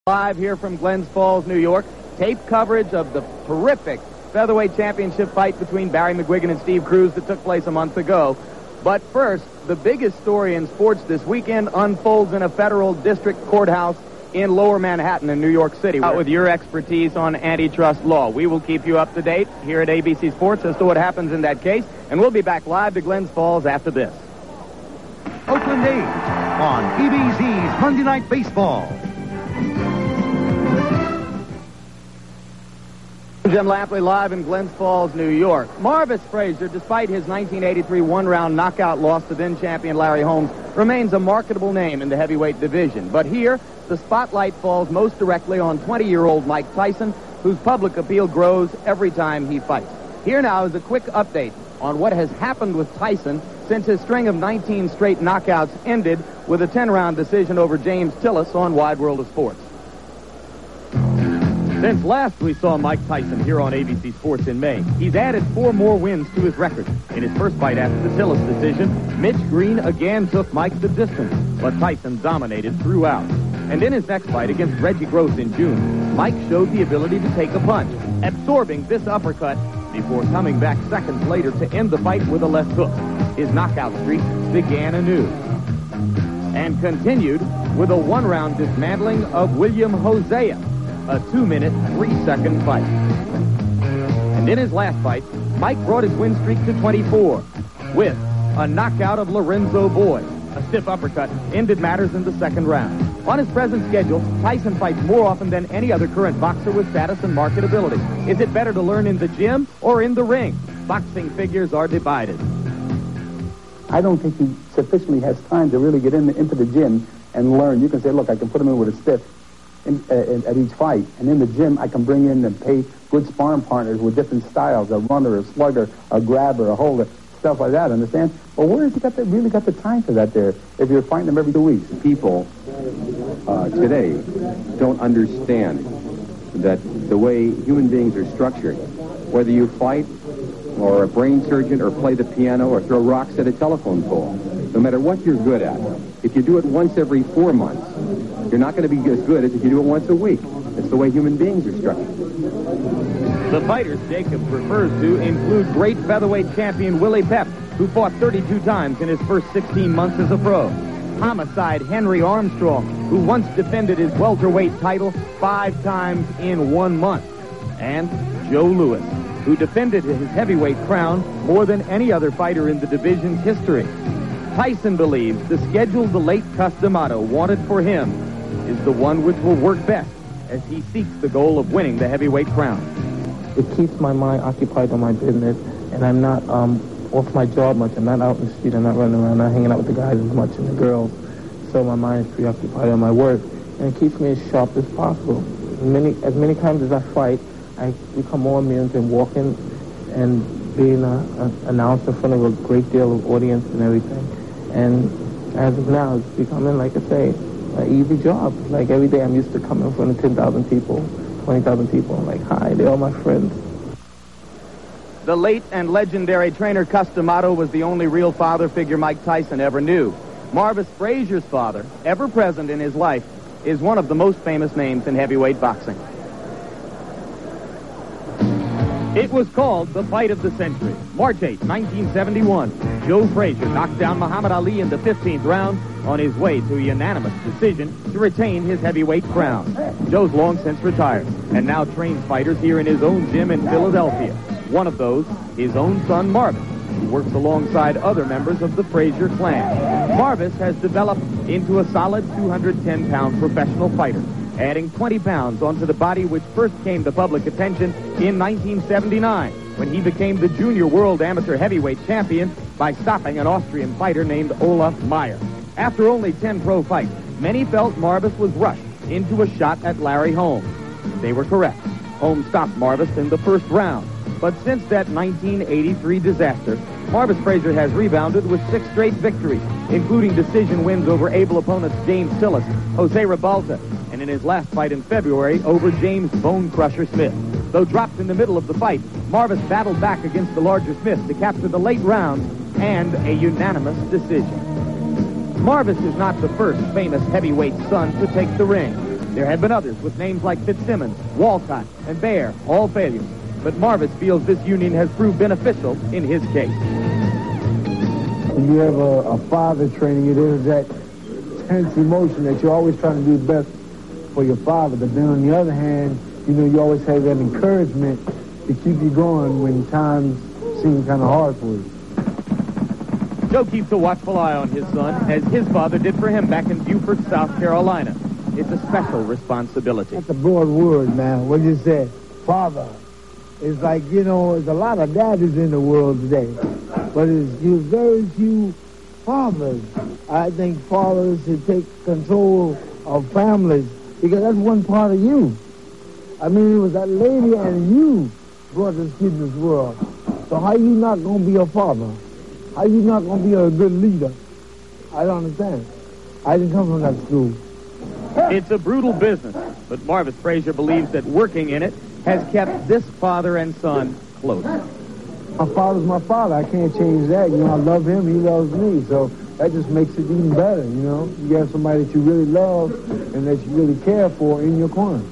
Live here from Glens Falls, New York. Tape coverage of the terrific featherweight championship fight between Barry McGuigan and Steve Cruz that took place a month ago. But first, the biggest story in sports this weekend unfolds in a federal district courthouse in Lower Manhattan in New York City. With your expertise on antitrust law, we will keep you up to date here at ABC Sports as to what happens in that case, and we'll be back live to Glens Falls after this. Oakland A's on ABC's Monday Night Baseball. Jim Lampley live in Glens Falls, New York. Marvis Frazier, despite his 1983 one-round knockout loss to then-champion Larry Holmes, remains a marketable name in the heavyweight division. But here, the spotlight falls most directly on 20-year-old Mike Tyson, whose public appeal grows every time he fights. Here now is a quick update on what has happened with Tyson since his string of 19 straight knockouts ended with a 10-round decision over James Tillis on Wide World of Sports. Since last we saw Mike Tyson here on ABC Sports in May, he's added 4 more wins to his record. In his first fight after the Tillis decision, Mitch Green again took Mike the distance, but Tyson dominated throughout. And in his next fight against Reggie Gross in June, Mike showed the ability to take a punch, absorbing this uppercut before coming back seconds later to end the fight with a left hook. His knockout streak began anew and continued with a one-round dismantling of William Hosea, a 2-minute, 3-second fight. And in his last fight, Mike brought his win streak to 24 with a knockout of Lorenzo Boyd. A stiff uppercut ended matters in the second round. On his present schedule, Tyson fights more often than any other current boxer with status and marketability. Is it better to learn in the gym or in the ring? Boxing figures are divided. I don't think he sufficiently has time to really get into the gym and learn. You can say, look, I can put him in with a stiff at each fight. And in the gym, I can bring in and pay good sparring partners with different styles, a runner, a slugger, a grabber, a holder, stuff like that, understand? Well, where has he really got the time for that there if you're fighting them every 2 weeks? People today don't understand that the way human beings are structured, whether you fight or a brain surgeon or play the piano or throw rocks at a telephone pole, no matter what you're good at, if you do it once every 4 months, you're not going to be as good as if you do it once a week. It's the way human beings are structured. The fighters Jacob refers to include great featherweight champion Willie Pep, who fought 32 times in his first 16 months as a pro. Homicide Henry Armstrong, who once defended his welterweight title 5 times in 1 month. And Joe Louis, who defended his heavyweight crown more than any other fighter in the division's history. Tyson believes the schedule the late Cus D'Amato wanted for him is the one which will work best as he seeks the goal of winning the heavyweight crown. It keeps my mind occupied on my business, and I'm not off my job much. I'm not out in the street. I'm not running around, not hanging out with the guys as much and the girls. So my mind is preoccupied on my work, and it keeps me as sharp as possible. As many times as I fight, I become more immune to walking and being an announcer in front of a great deal of audience and everything. And as of now, it's becoming, like I say, an easy job. Like every day I'm used to coming in front of 10,000 people, 20,000 people. I'm like, hi, they're all my friends. The late and legendary trainer Cus D'Amato was the only real father figure Mike Tyson ever knew. Marvis Frazier's father, ever present in his life, is one of the most famous names in heavyweight boxing. It was called the fight of the century. March 8, 1971, Joe Frazier knocked down Muhammad Ali in the 15th round on his way to a unanimous decision to retain his heavyweight crown. Joe's long since retired and now trains fighters here in his own gym in Philadelphia. One of those, his own son Marvis, who works alongside other members of the Frazier clan. Marvis has developed into a solid 210-pound professional fighter, adding 20 pounds onto the body which first came to public attention in 1979 when he became the junior world amateur heavyweight champion by stopping an Austrian fighter named Olaf Meyer. After only 10 pro fights, many felt Marvis was rushed into a shot at Larry Holmes. They were correct. Holmes stopped Marvis in the first round. But since that 1983 disaster, Marvis Frazier has rebounded with 6 straight victories, including decision wins over able opponents James Tillis, Jose Ribalta, and in his last fight in February over James Bone Crusher Smith. Though dropped in the middle of the fight, Marvis battled back against the larger Smith to capture the late rounds and a unanimous decision. Marvis is not the first famous heavyweight son to take the ring. There had been others with names like Fitzsimmons, Walcott, and Bear, all failures. But Marvis feels this union has proved beneficial in his case. When you have a father training you, there's that tense emotion that you're always trying to do the best for your father. But then on the other hand, you know, you always have that encouragement to keep you going when times seem kind of hard for you. Joe keeps a watchful eye on his son, as his father did for him back in Beaufort, South Carolina. It's a special responsibility. That's a broad word, man. What you said, father. It's like, you know, there's a lot of daddies in the world today, but there's very few fathers. I think fathers should take control of families, because that's one part of you. I mean, it was that lady and you brought this kid in this world. So how you not going to be a father? How you not going to be a good leader? I don't understand. I didn't come from that school. It's a brutal business, but Marvis Frazier believes that working in it has kept this father and son close. My father's my father. I can't change that. You know, I love him. He loves me. So that just makes it even better, you know. You have somebody that you really love and that you really care for in your corner.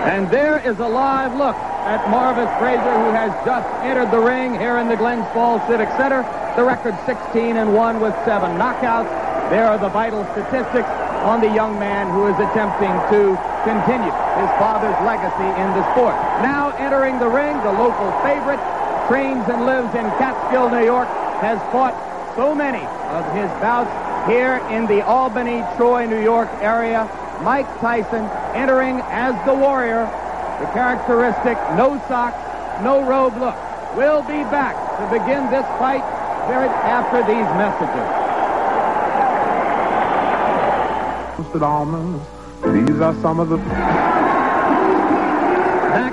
And there is a live look at Marvis Frazier, who has just entered the ring here in the Glens Falls Civic Center. The record 16-1 with 7 knockouts. There are the vital statistics on the young man who is attempting to continue his father's legacy in the sport. Now entering the ring, the local favorite, trains and lives in Catskill, New York, has fought so many of his bouts here in the Albany, Troy, New York area. Mike Tyson entering as the warrior, the characteristic no socks, no robe look. We'll be back to begin this fight after these messages. Almonds. These are some of the... Back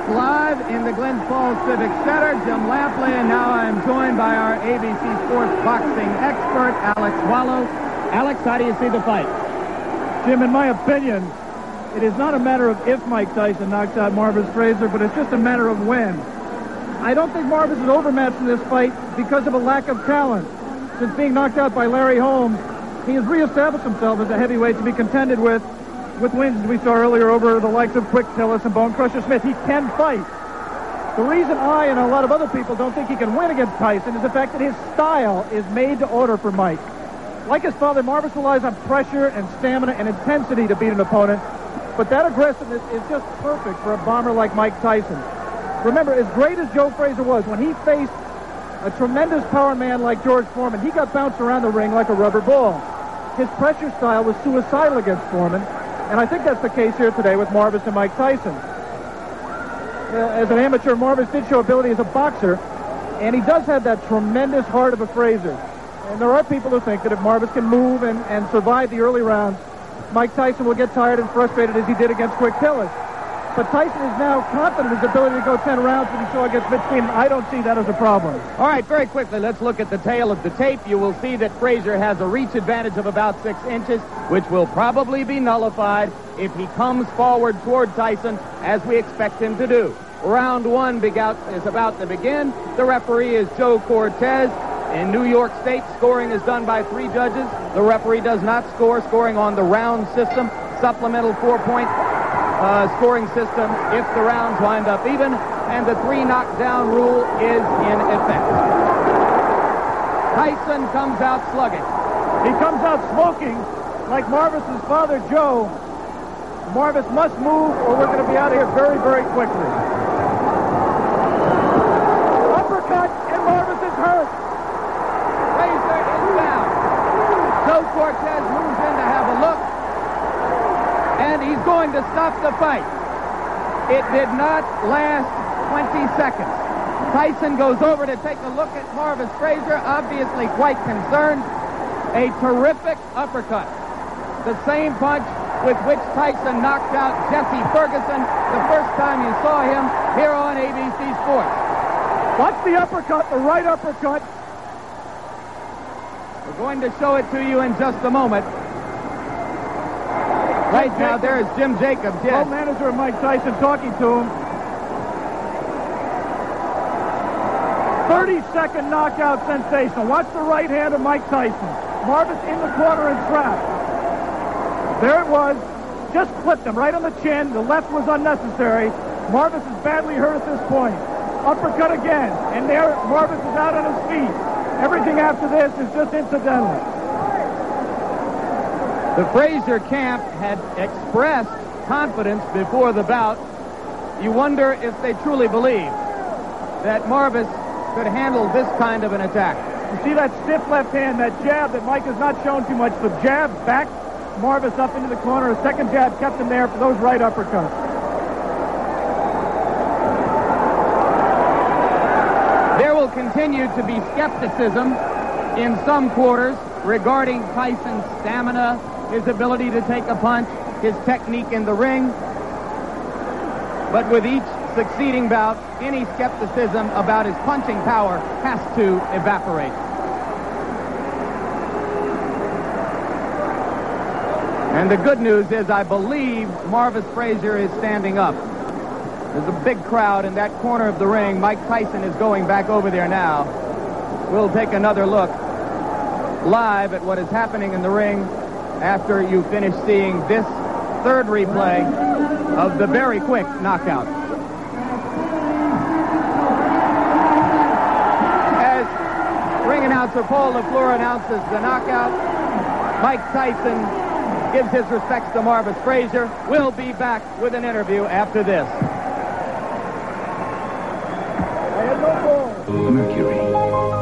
live in the Glens Falls Civic Center, Jim Lampley, and now I'm joined by our ABC Sports boxing expert, Alex Wallow. Alex, how do you see the fight? Jim, in my opinion, it is not a matter of if Mike Tyson knocks out Marvis Frazier, but it's just a matter of when. I don't think Marvis is overmatched in this fight because of a lack of talent. Since being knocked out by Larry Holmes, he has reestablished himself as a heavyweight to be contended with wins we saw earlier over the likes of Quick Tillis and Bone Crusher Smith. He can fight. The reason I and a lot of other people don't think he can win against Tyson is the fact that his style is made to order for Mike. Like his father, Marvis relies on pressure and stamina and intensity to beat an opponent, but that aggressiveness is just perfect for a bomber like Mike Tyson. Remember, as great as Joe Frazier was, when he faced a tremendous power man like George Foreman, he got bounced around the ring like a rubber ball. His pressure style was suicidal against Foreman, and I think that's the case here today with Marvis and Mike Tyson. As an amateur, Marvis did show ability as a boxer, and he does have that tremendous heart of a Frazier. And there are people who think that if Marvis can move and survive the early rounds, Mike Tyson will get tired and frustrated as he did against Quick Tillis. But Tyson is now confident in his ability to go 10 rounds when he saw against Mitch Keenan. I don't see that as a problem. All right, very quickly, let's look at the tail of the tape. You will see that Frazier has a reach advantage of about 6 inches, which will probably be nullified if he comes forward toward Tyson, as we expect him to do. Round 1 is about to begin. The referee is Joe Cortez. In New York State, scoring is done by 3 judges. The referee does not score, scoring on the round system, supplemental 4-point scoring system if the rounds wind up even, and the 3 knockdown rule is in effect. Tyson comes out slugging. He comes out smoking like Marvis's father, Joe. Marvis must move or we're going to be out of here very, very quickly. Uppercut, and Marvis is hurt. Frazier is down. Joe Cortez moves in to have a look, and he's going to stop the fight. It did not last 20 seconds. Tyson goes over to take a look at Marvis Frazier, obviously quite concerned. A terrific uppercut. The same punch with which Tyson knocked out Jesse Ferguson the first time you saw him here on ABC Sports. Watch the uppercut, the right uppercut. We're going to show it to you in just a moment. Right now, there is Jim Jacobs, yes. Co-manager of Mike Tyson talking to him. 30-second knockout sensation. Watch the right hand of Mike Tyson. Marvis in the corner and trapped. There it was. just clipped him right on the chin. The left was unnecessary. Marvis is badly hurt at this point. Uppercut again, and there Marvis is out on his feet. Everything after this is just incidental. The Frazier camp had expressed confidence before the bout. You wonder if they truly believe that Marvis could handle this kind of an attack. You see that stiff left hand, that jab that Mike has not shown too much. The jab backed Marvis up into the corner. A second jab kept him there for those right uppercuts. There will continue to be skepticism in some quarters regarding Tyson's stamina, his ability to take a punch, his technique in the ring. But with each succeeding bout, any skepticism about his punching power has to evaporate. And the good news is I believe Marvis Frazier is standing up. There's a big crowd in that corner of the ring. Mike Tyson is going back over there now. We'll take another look live at what is happening in the ring after you finish seeing this third replay of the very quick knockout. As ring announcer Paul LaFleur announces the knockout, Mike Tyson gives his respects to Marvis Frazier. We'll be back with an interview after this. Mercury.